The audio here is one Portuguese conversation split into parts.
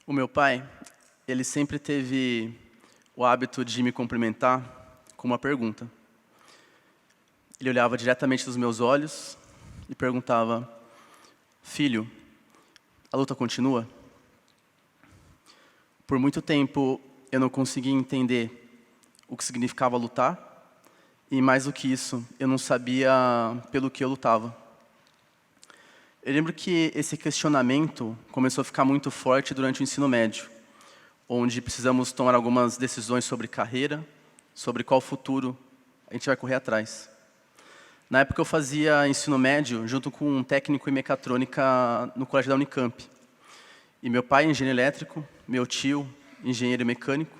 O meu pai, ele sempre teve o hábito de me cumprimentar com uma pergunta. Ele olhava diretamente nos meus olhos e perguntava: "Filho, a luta continua?" Por muito tempo, eu não conseguia entender o que significava lutar, e mais do que isso, eu não sabia pelo que eu lutava. Eu lembro que esse questionamento começou a ficar muito forte durante o ensino médio, onde precisamos tomar algumas decisões sobre carreira, sobre qual futuro a gente vai correr atrás. Na época eu fazia ensino médio junto com um técnico em mecatrônica no colégio da Unicamp. E meu pai, engenheiro elétrico, meu tio, engenheiro mecânico.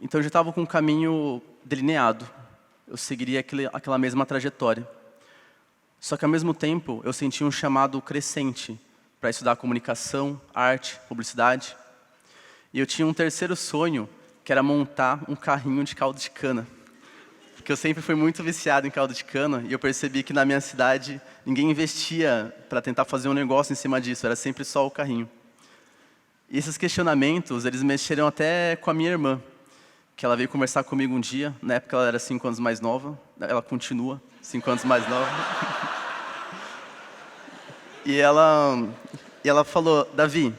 Então eu já estava com um caminho delineado. Eu seguiria aquela mesma trajetória. Só que ao mesmo tempo eu sentia um chamado crescente para estudar comunicação, arte, publicidade. E eu tinha um terceiro sonho, que era montar um carrinho de caldo de cana. Porque eu sempre fui muito viciado em caldo de cana e eu percebi que na minha cidade ninguém investia para tentar fazer um negócio em cima disso, era sempre só o carrinho. E esses questionamentos, eles mexeram até com a minha irmã, que ela veio conversar comigo um dia, na época ela era 5 anos mais nova, ela continua 5 anos mais nova. E ela falou: "Davi,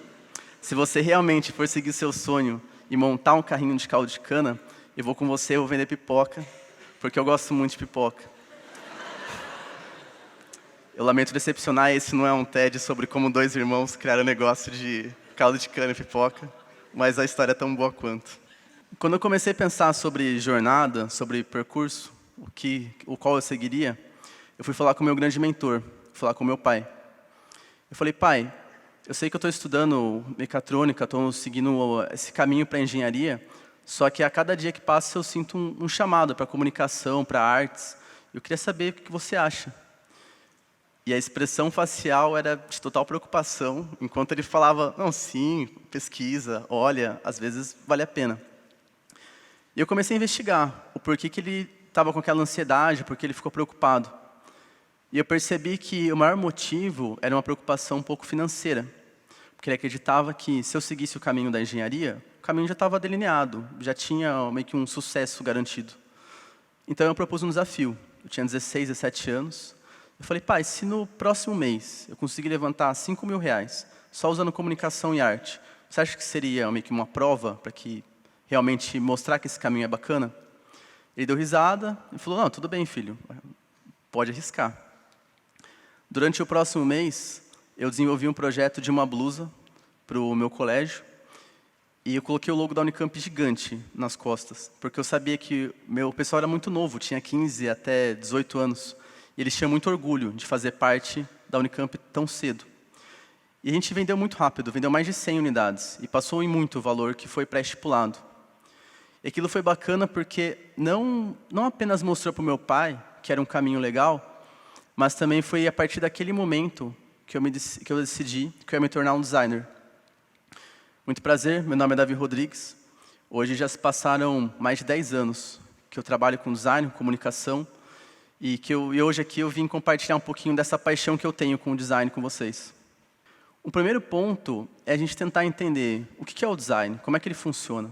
se você realmente for seguir seu sonho e montar um carrinho de caldo de cana, eu vou com você, eu vou vender pipoca, porque eu gosto muito de pipoca." Eu lamento decepcionar, esse não é um TED sobre como dois irmãos criaram um negócio de caldo de cana e pipoca, mas a história é tão boa quanto. Quando eu comecei a pensar sobre jornada, sobre percurso, o qual eu seguiria, eu fui falar com o meu grande mentor, falar com o meu pai. Eu falei: "Pai, eu sei que eu estou estudando mecatrônica, estou seguindo esse caminho para a engenharia, só que a cada dia que passa eu sinto um chamado para comunicação, para artes. Eu queria saber o que você acha." E a expressão facial era de total preocupação, enquanto ele falava: "Não, sim, pesquisa, olha, às vezes vale a pena." E eu comecei a investigar o porquê que ele estava com aquela ansiedade, porque ele ficou preocupado. E eu percebi que o maior motivo era uma preocupação um pouco financeira. Porque ele acreditava que se eu seguisse o caminho da engenharia, o caminho já estava delineado, já tinha meio que um sucesso garantido. Então eu propus um desafio. Eu tinha 16, 17 anos. Eu falei: "Pai, se no próximo mês eu conseguir levantar R$ 5.000, só usando comunicação e arte, você acha que seria meio que uma prova para que realmente mostrar que esse caminho é bacana?" Ele deu risada e falou: "Não, tudo bem, filho, pode arriscar." Durante o próximo mês, eu desenvolvi um projeto de uma blusa para o meu colégio e eu coloquei o logo da Unicamp gigante nas costas, porque eu sabia que meu pessoal era muito novo, tinha 15 até 18 anos, e eles tinham muito orgulho de fazer parte da Unicamp tão cedo. E a gente vendeu muito rápido, vendeu mais de 100 unidades, e passou em muito o valor que foi pré-estipulado. E aquilo foi bacana porque não apenas mostrou para o meu pai que era um caminho legal, mas também foi a partir daquele momento que eu decidi que eu ia me tornar um designer. Muito prazer, meu nome é Davi Rodrigues. Hoje já se passaram mais de 10 anos que eu trabalho com design, comunicação, e hoje aqui eu vim compartilhar um pouquinho dessa paixão que eu tenho com o design com vocês. O primeiro ponto é a gente tentar entender o que é o design, como é que ele funciona.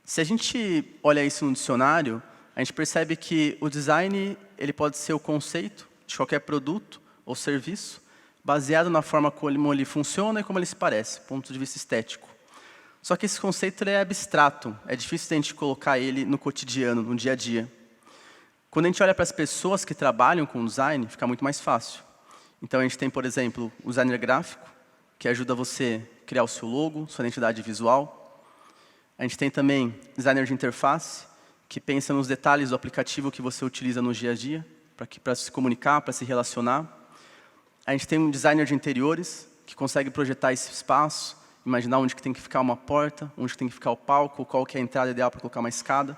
Se a gente olha isso no dicionário, a gente percebe que o design ele pode ser o conceito de qualquer produto ou serviço, baseado na forma como ele funciona e como ele se parece, ponto de vista estético. Só que esse conceito ele é abstrato, é difícil de a gente colocar ele no cotidiano, no dia a dia. Quando a gente olha para as pessoas que trabalham com design, fica muito mais fácil. Então a gente tem, por exemplo, o designer gráfico, que ajuda você a criar o seu logo, sua identidade visual. A gente tem também designer de interface, que pensa nos detalhes do aplicativo que você utiliza no dia a dia, para se comunicar, para se relacionar. A gente tem um designer de interiores, que consegue projetar esse espaço, imaginar onde que tem que ficar uma porta, onde que tem que ficar o palco, qual que é a entrada ideal para colocar uma escada.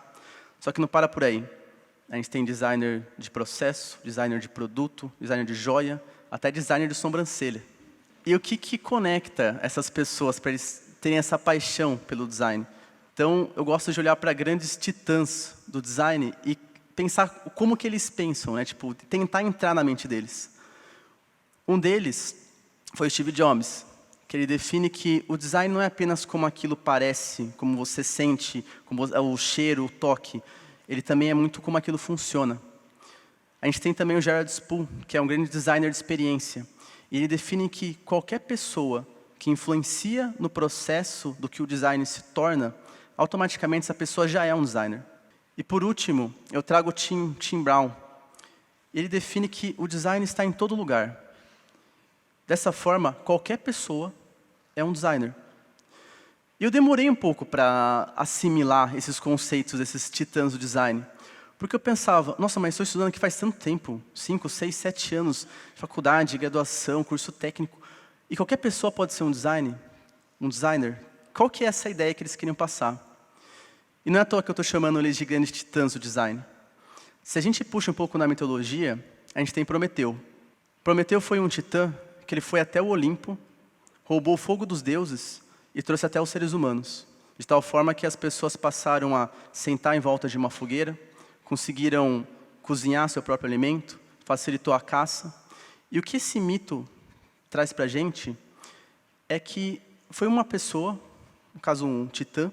Só que não para por aí. A gente tem designer de processo, designer de produto, designer de joia, até designer de sobrancelha. E o que conecta essas pessoas para eles terem essa paixão pelo design? Então, eu gosto de olhar para grandes titãs do design e pensar como que eles pensam, né? Tipo, tentar entrar na mente deles. Um deles foi o Steve Jobs, que ele define que o design não é apenas como aquilo parece, como você sente, como o cheiro, o toque. Ele também é muito como aquilo funciona. A gente tem também o Gerald Spool, que é um grande designer de experiência. E ele define que qualquer pessoa que influencia no processo do que o design se torna, automaticamente essa pessoa já é um designer. E por último, eu trago o Tim Brown. Ele define que o design está em todo lugar. Dessa forma, qualquer pessoa é um designer. E eu demorei um pouco para assimilar esses conceitos, esses titãs do design. Porque eu pensava, nossa, mas estou estudando aqui faz tanto tempo, 5, 6, 7 anos, faculdade, graduação, curso técnico, e qualquer pessoa pode ser um designer. Qual que é essa ideia que eles queriam passar? E não é à toa que eu estou chamando eles de grandes titãs do design. Se a gente puxa um pouco na mitologia, a gente tem Prometeu. Prometeu foi um titã que ele foi até o Olimpo, roubou o fogo dos deuses e trouxe até os seres humanos. De tal forma que as pessoas passaram a sentar em volta de uma fogueira, conseguiram cozinhar seu próprio alimento, facilitou a caça. E o que esse mito traz para a gente é que foi uma pessoa, no caso um titã,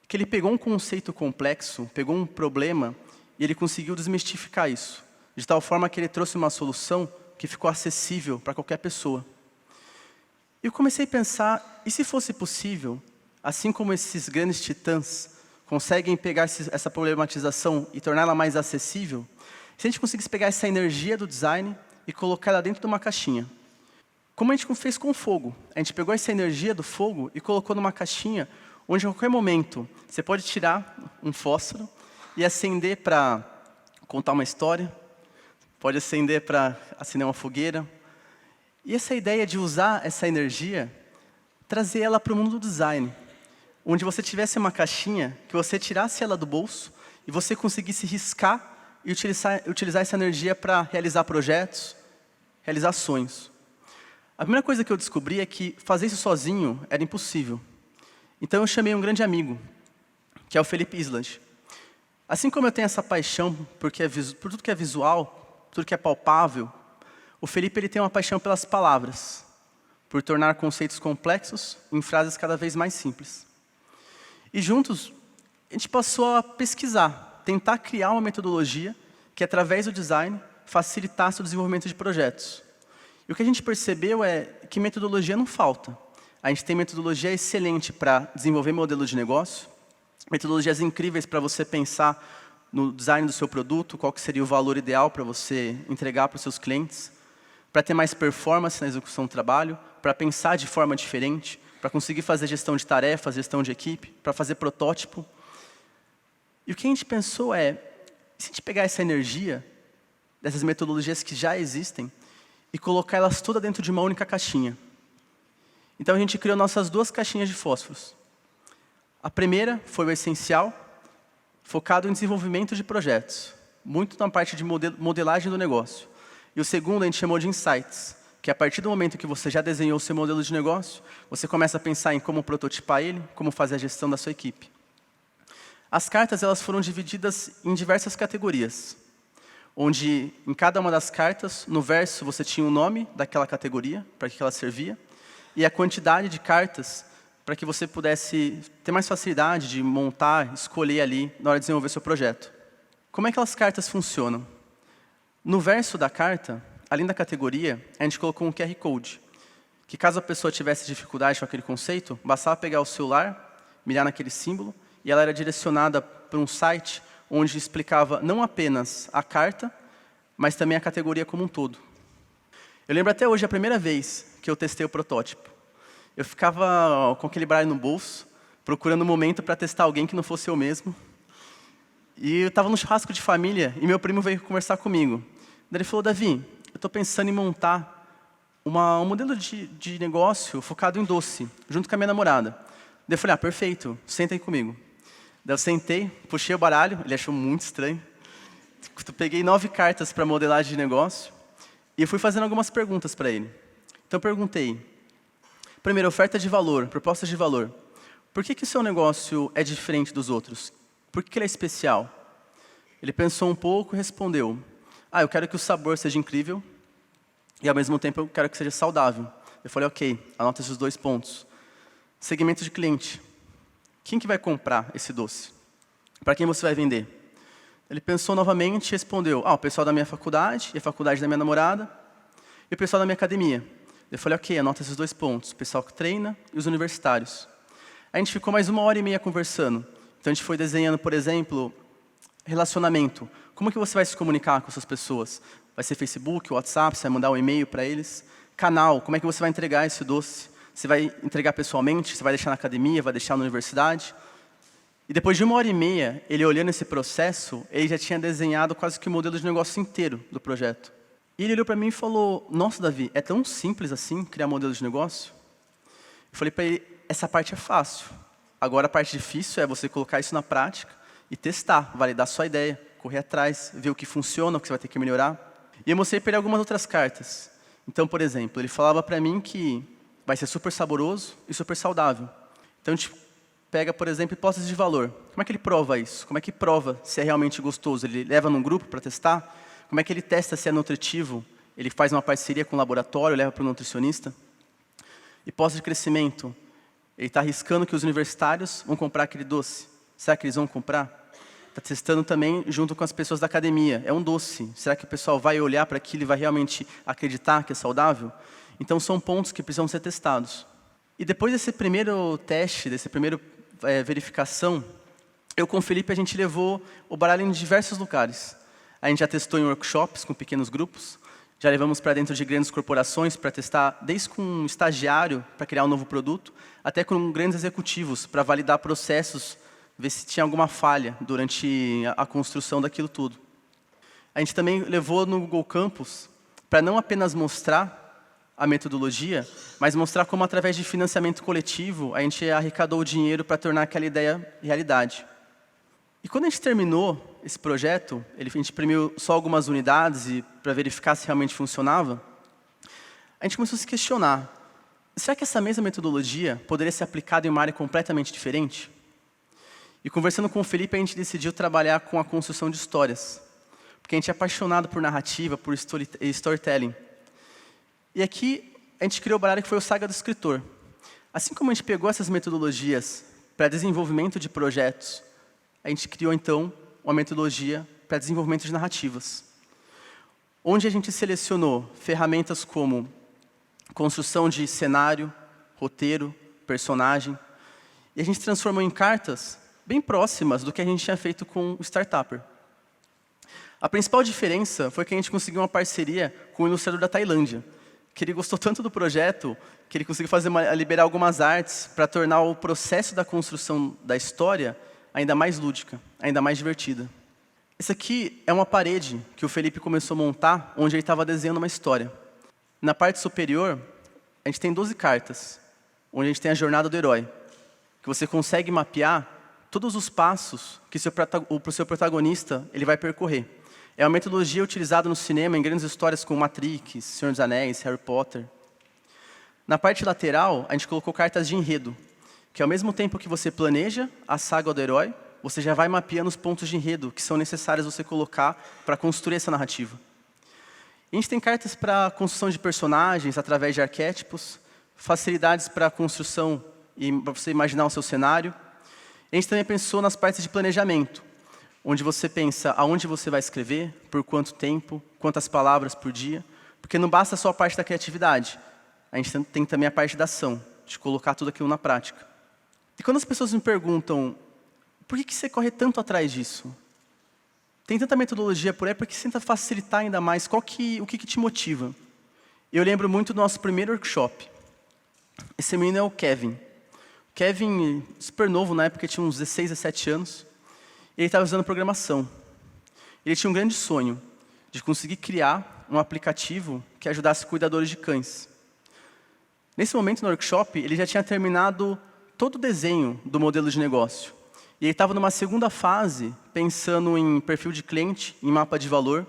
que ele pegou um conceito complexo, pegou um problema e ele conseguiu desmistificar isso. De tal forma que ele trouxe uma solução que ficou acessível para qualquer pessoa. Eu comecei a pensar, e se fosse possível, assim como esses grandes titãs conseguem pegar essa problematização e torná-la mais acessível, se a gente conseguisse pegar essa energia do design e colocar ela dentro de uma caixinha. Como a gente fez com o fogo. A gente pegou essa energia do fogo e colocou numa caixinha, onde a qualquer momento você pode tirar um fósforo e acender para contar uma história, pode acender para acender uma fogueira. E essa ideia de usar essa energia, trazer ela para o mundo do design, onde você tivesse uma caixinha, que você tirasse ela do bolso e você conseguisse riscar e utilizar essa energia para realizar projetos, realizar sonhos. A primeira coisa que eu descobri é que fazer isso sozinho era impossível. Então eu chamei um grande amigo, que é o Felipe Island. Assim como eu tenho essa paixão por tudo que é visual, tudo que é palpável, o Felipe ele tem uma paixão pelas palavras, por tornar conceitos complexos em frases cada vez mais simples. E juntos, a gente passou a pesquisar, tentar criar uma metodologia que, através do design, facilitasse o desenvolvimento de projetos. E o que a gente percebeu é que metodologia não falta. A gente tem metodologia excelente para desenvolver modelo de negócio, metodologias incríveis para você pensar no design do seu produto, qual que seria o valor ideal para você entregar para os seus clientes, para ter mais performance na execução do trabalho, para pensar de forma diferente, para conseguir fazer gestão de tarefas, gestão de equipe, para fazer protótipo. E o que a gente pensou é, se a gente pegar essa energia dessas metodologias que já existem e colocar elas todas dentro de uma única caixinha. Então a gente criou nossas 2 caixinhas de fósforos. A primeira foi o essencial, focado em desenvolvimento de projetos, muito na parte de modelagem do negócio. E o segundo a gente chamou de insights, que a partir do momento que você já desenhou o seu modelo de negócio, você começa a pensar em como prototipar ele, como fazer a gestão da sua equipe. As cartas elas foram divididas em diversas categorias, onde em cada uma das cartas, no verso você tinha o nome daquela categoria, para que ela servia, e a quantidade de cartas para que você pudesse ter mais facilidade de montar, escolher ali na hora de desenvolver seu projeto. Como é que aquelas cartas funcionam? No verso da carta, além da categoria, a gente colocou um QR Code, que caso a pessoa tivesse dificuldade com aquele conceito, bastava pegar o celular, mirar naquele símbolo, e ela era direcionada para um site onde explicava não apenas a carta, mas também a categoria como um todo. Eu lembro até hoje a primeira vez que eu testei o protótipo. Eu ficava com aquele baralho no bolso, procurando um momento para testar alguém que não fosse eu mesmo. E eu estava num churrasco de família e meu primo veio conversar comigo. Daí ele falou, Davi, eu estou pensando em montar um modelo de negócio focado em doce, junto com a minha namorada. Daí eu falei, perfeito, senta aí comigo. Daí eu sentei, puxei o baralho, ele achou muito estranho. Eu peguei 9 cartas para modelagem de negócio e eu fui fazendo algumas perguntas para ele. Então eu perguntei, primeiro, oferta de valor, proposta de valor. Por que o seu negócio é diferente dos outros? Por que ele é especial? Ele pensou um pouco e respondeu, eu quero que o sabor seja incrível e ao mesmo tempo eu quero que seja saudável. Eu falei, ok, anota esses 2 pontos. Segmento de cliente. Quem que vai comprar esse doce? Para quem você vai vender? Ele pensou novamente e respondeu, o pessoal da minha faculdade, e a faculdade da minha namorada, e o pessoal da minha academia. Eu falei, ok, anota esses 2 pontos, o pessoal que treina e os universitários. A gente ficou mais 1h30 conversando. Então a gente foi desenhando, por exemplo, relacionamento. Como que você vai se comunicar com essas pessoas? Vai ser Facebook, WhatsApp, você vai mandar um e-mail para eles? Canal, como é que você vai entregar esse doce? Você vai entregar pessoalmente? Você vai deixar na academia? Vai deixar na universidade? E depois de 1h30, ele olhando esse processo, ele já tinha desenhado quase que o modelo de negócio inteiro do projeto. E ele olhou para mim e falou, nossa, Davi, é tão simples assim criar modelo de negócio? Eu falei para ele, essa parte é fácil. Agora a parte difícil é você colocar isso na prática e testar, validar sua ideia, correr atrás, ver o que funciona, o que você vai ter que melhorar. E eu mostrei para ele algumas outras cartas. Então, por exemplo, ele falava para mim que vai ser super saboroso e super saudável. Então, a gente pega, por exemplo, hipótese de valor. Como é que ele prova isso? Como é que prova se é realmente gostoso? Ele leva num grupo para testar? Como é que ele testa se é nutritivo? Ele faz uma parceria com o laboratório, leva para o nutricionista? Hipótese de crescimento. Ele está arriscando que os universitários vão comprar aquele doce. Será que eles vão comprar? Está testando também junto com as pessoas da academia. É um doce. Será que o pessoal vai olhar para aquilo e vai realmente acreditar que é saudável? Então, são pontos que precisam ser testados. E depois desse primeiro teste, desse primeiro verificação, eu com o Felipe, a gente levou o baralho em diversos lugares. A gente já testou em workshops com pequenos grupos, já levamos para dentro de grandes corporações para testar, desde com um estagiário para criar um novo produto, até com grandes executivos para validar processos, ver se tinha alguma falha durante a construção daquilo tudo. A gente também levou no Google Campus para não apenas mostrar a metodologia, mas mostrar como, através de financiamento coletivo, a gente arrecadou o dinheiro para tornar aquela ideia realidade. E quando a gente terminou esse projeto, a gente imprimiu só algumas unidades para verificar se realmente funcionava, a gente começou a se questionar, será que essa mesma metodologia poderia ser aplicada em uma área completamente diferente? E conversando com o Felipe, a gente decidiu trabalhar com a construção de histórias, porque a gente é apaixonado por narrativa, por storytelling. E aqui, a gente criou o baralho que foi o Saga do Escritor. Assim como a gente pegou essas metodologias para desenvolvimento de projetos, a gente criou, então, uma metodologia para desenvolvimento de narrativas, onde a gente selecionou ferramentas como construção de cenário, roteiro, personagem, e a gente transformou em cartas bem próximas do que a gente tinha feito com o Startupper. A principal diferença foi que a gente conseguiu uma parceria com o ilustrador da Tailândia, que ele gostou tanto do projeto, que ele conseguiu liberar algumas artes para tornar o processo da construção da história ainda mais lúdica, ainda mais divertida. Essa aqui é uma parede que o Felipe começou a montar, onde ele estava desenhando uma história. Na parte superior, a gente tem 12 cartas, onde a gente tem a jornada do herói, que você consegue mapear todos os passos que o seu protagonista ele vai percorrer. É uma metodologia utilizada no cinema em grandes histórias como Matrix, Senhor dos Anéis, Harry Potter. Na parte lateral, a gente colocou cartas de enredo, que ao mesmo tempo que você planeja a saga do herói, você já vai mapeando os pontos de enredo que são necessários você colocar para construir essa narrativa. E a gente tem cartas para construção de personagens através de arquétipos, facilidades para a construção e para você imaginar o seu cenário. E a gente também pensou nas partes de planejamento, onde você pensa aonde você vai escrever, por quanto tempo, quantas palavras por dia, porque não basta só a parte da criatividade, a gente tem também a parte da ação, de colocar tudo aquilo na prática. E quando as pessoas me perguntam, por que você corre tanto atrás disso? Tem tanta metodologia por aí, porque você tenta facilitar ainda mais, o que te motiva? Eu lembro muito do nosso primeiro workshop. Esse menino é o Kevin. O Kevin, super novo na época, tinha uns 16, 17 anos. Ele estava usando programação. Ele tinha um grande sonho de conseguir criar um aplicativo que ajudasse cuidadores de cães. Nesse momento, no workshop, ele já tinha terminado todo o desenho do modelo de negócio. E ele estava numa segunda fase, pensando em perfil de cliente, em mapa de valor.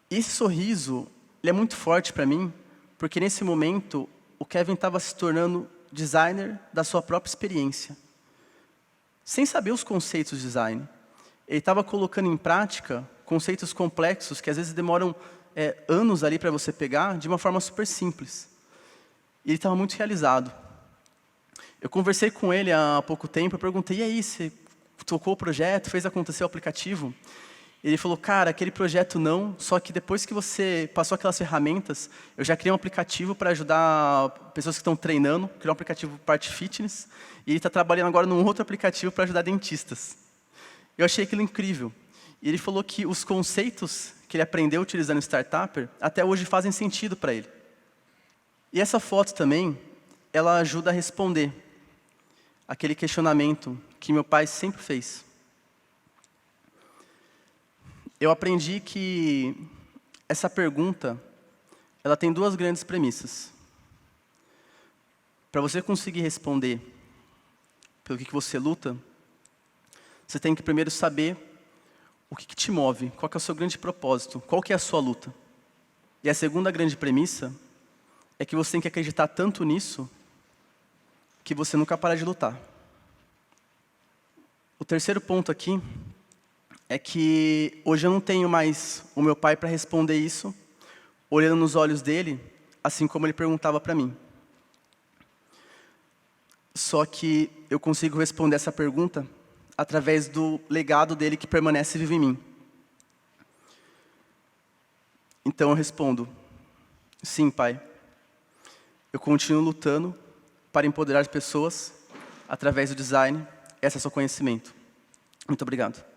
E esse sorriso, ele é muito forte para mim, porque nesse momento, o Kevin estava se tornando designer da sua própria experiência. Sem saber os conceitos de design. Ele estava colocando em prática conceitos complexos que às vezes demoram anos ali para você pegar de uma forma super simples. E ele estava muito realizado. Eu conversei com ele há pouco tempo, eu perguntei, e aí, você tocou o projeto, fez acontecer o aplicativo? Ele falou, cara, aquele projeto não, só que depois que você passou aquelas ferramentas, eu já criei um aplicativo para ajudar pessoas que estão treinando, criei um aplicativo parte fitness, e ele está trabalhando agora num outro aplicativo para ajudar dentistas. Eu achei aquilo incrível. E ele falou que os conceitos que ele aprendeu utilizando o Startupper, até hoje fazem sentido para ele. E essa foto também, ela ajuda a responder aquele questionamento que meu pai sempre fez. Eu aprendi que essa pergunta, ela tem duas grandes premissas. Para você conseguir responder pelo que você luta, você tem que primeiro saber o que te move, qual que é o seu grande propósito, qual que é a sua luta. E a segunda grande premissa é que você tem que acreditar tanto nisso que você nunca para de lutar. O terceiro ponto aqui é que hoje eu não tenho mais o meu pai para responder isso, olhando nos olhos dele, assim como ele perguntava para mim. Só que eu consigo responder essa pergunta através do legado dele que permanece vivo em mim. Então eu respondo, sim, pai. Eu continuo lutando para empoderar as pessoas através do design e acesso ao conhecimento. Muito obrigado.